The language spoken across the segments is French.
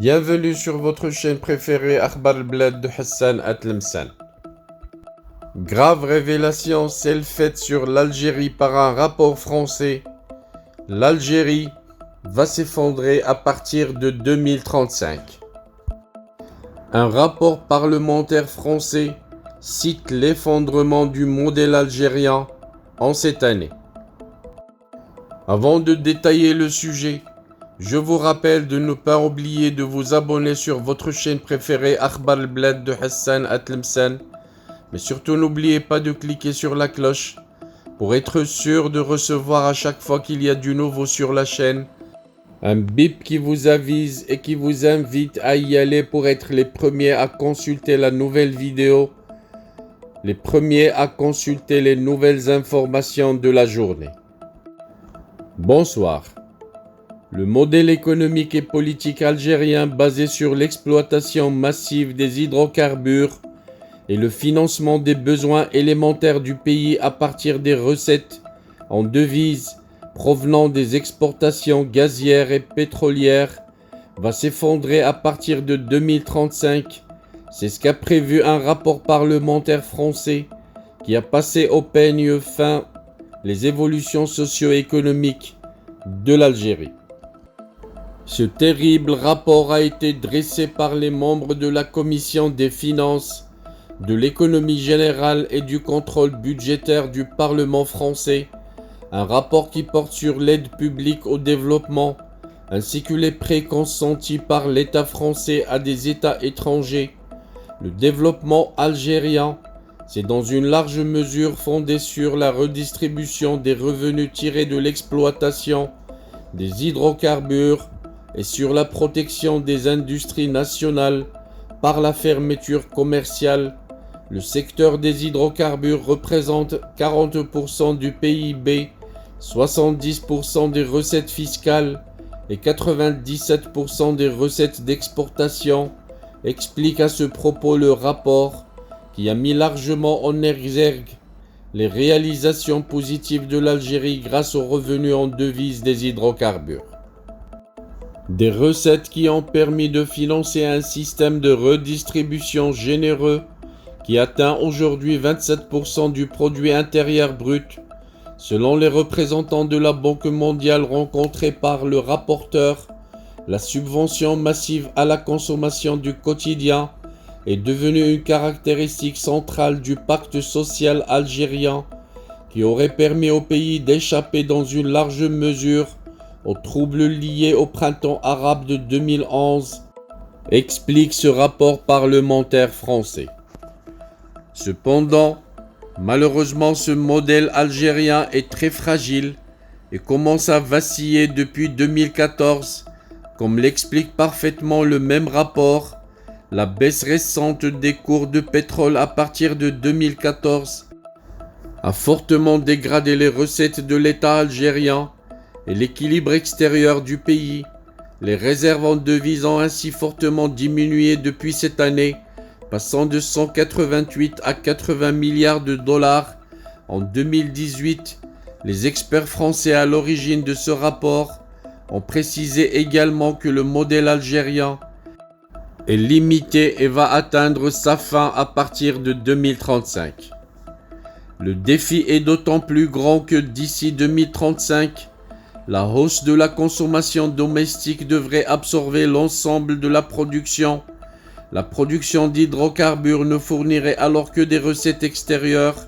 Bienvenue sur votre chaîne préférée Akhbar al-Blad de Hassan Atlemsan. Grave révélation, celle faite sur l'Algérie par un rapport français. L'Algérie va s'effondrer à partir de 2035. Un rapport parlementaire français cite l'effondrement du modèle algérien en cette année. Avant de détailler le sujet, je vous rappelle de ne pas oublier de vous abonner sur votre chaîne préférée Akhbar al-Blad de Hassan Atlemsan. Mais surtout n'oubliez pas de cliquer sur la cloche pour être sûr de recevoir à chaque fois qu'il y a du nouveau sur la chaîne un bip qui vous avise et qui vous invite à y aller pour être les premiers à consulter la nouvelle vidéo, les premiers à consulter les nouvelles informations de la journée. Bonsoir. Le modèle économique et politique algérien basé sur l'exploitation massive des hydrocarbures et le financement des besoins élémentaires du pays à partir des recettes en devises provenant des exportations gazières et pétrolières va s'effondrer à partir de 2035. C'est ce qu'a prévu un rapport parlementaire français qui a passé au peigne fin les évolutions socio-économiques de l'Algérie. Ce terrible rapport a été dressé par les membres de la Commission des finances, de l'économie générale et du contrôle budgétaire du Parlement français, un rapport qui porte sur l'aide publique au développement, ainsi que les prêts consentis par l'État français à des États étrangers. Le développement algérien, c'est dans une large mesure fondé sur la redistribution des revenus tirés de l'exploitation des hydrocarbures et sur la protection des industries nationales par la fermeture commerciale. Le secteur des hydrocarbures représente 40% du PIB, 70% des recettes fiscales et 97% des recettes d'exportation, explique à ce propos le rapport qui a mis largement en exergue les réalisations positives de l'Algérie grâce aux revenus en devises des hydrocarbures. Des recettes qui ont permis de financer un système de redistribution généreux qui atteint aujourd'hui 27% du produit intérieur brut, selon les représentants de la Banque mondiale rencontrés par le rapporteur. La subvention massive à la consommation du quotidien est devenue une caractéristique centrale du pacte social algérien qui aurait permis au pays d'échapper dans une large mesure aux troubles liés au printemps arabe de 2011, explique ce rapport parlementaire français. Cependant, malheureusement, ce modèle algérien est très fragile et commence à vaciller depuis 2014, comme l'explique parfaitement le même rapport. La baisse récente des cours de pétrole à partir de 2014 a fortement dégradé les recettes de l'État algérien et l'équilibre extérieur du pays. Les réserves en devises ont ainsi fortement diminué depuis cette année, passant de 188 à 80 milliards de dollars en 2018. Les experts français à l'origine de ce rapport ont précisé également que le modèle algérien est limité et va atteindre sa fin à partir de 2035. Le défi est d'autant plus grand que d'ici 2035, la hausse de la consommation domestique devrait absorber l'ensemble de la production. La production d'hydrocarbures ne fournirait alors que des recettes extérieures,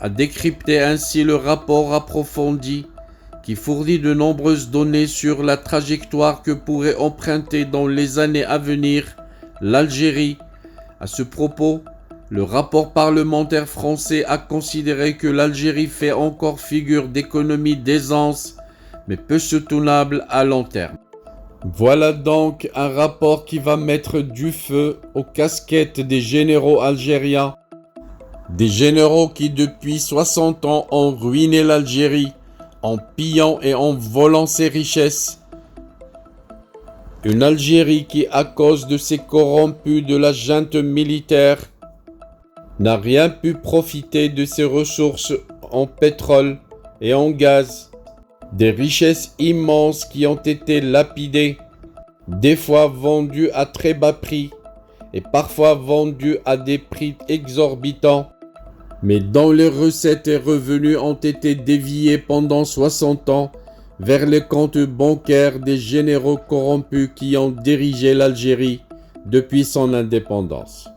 a décrypté ainsi le rapport approfondi qui fournit de nombreuses données sur la trajectoire que pourrait emprunter dans les années à venir l'Algérie. À ce propos, le rapport parlementaire français a considéré que l'Algérie fait encore figure d'économie d'aisance, mais peu soutenable à long terme. Voilà donc un rapport qui va mettre du feu aux casquettes des généraux algériens, des généraux qui depuis 60 ans ont ruiné l'Algérie en pillant et en volant ses richesses. Une Algérie qui, à cause de ces corrompus de la junte militaire, n'a rien pu profiter de ses ressources en pétrole et en gaz, des richesses immenses qui ont été lapidées des fois vendus à très bas prix et parfois vendus à des prix exorbitants, mais dont les recettes et revenus ont été déviés pendant 60 ans vers les comptes bancaires des généraux corrompus qui ont dirigé l'Algérie depuis son indépendance.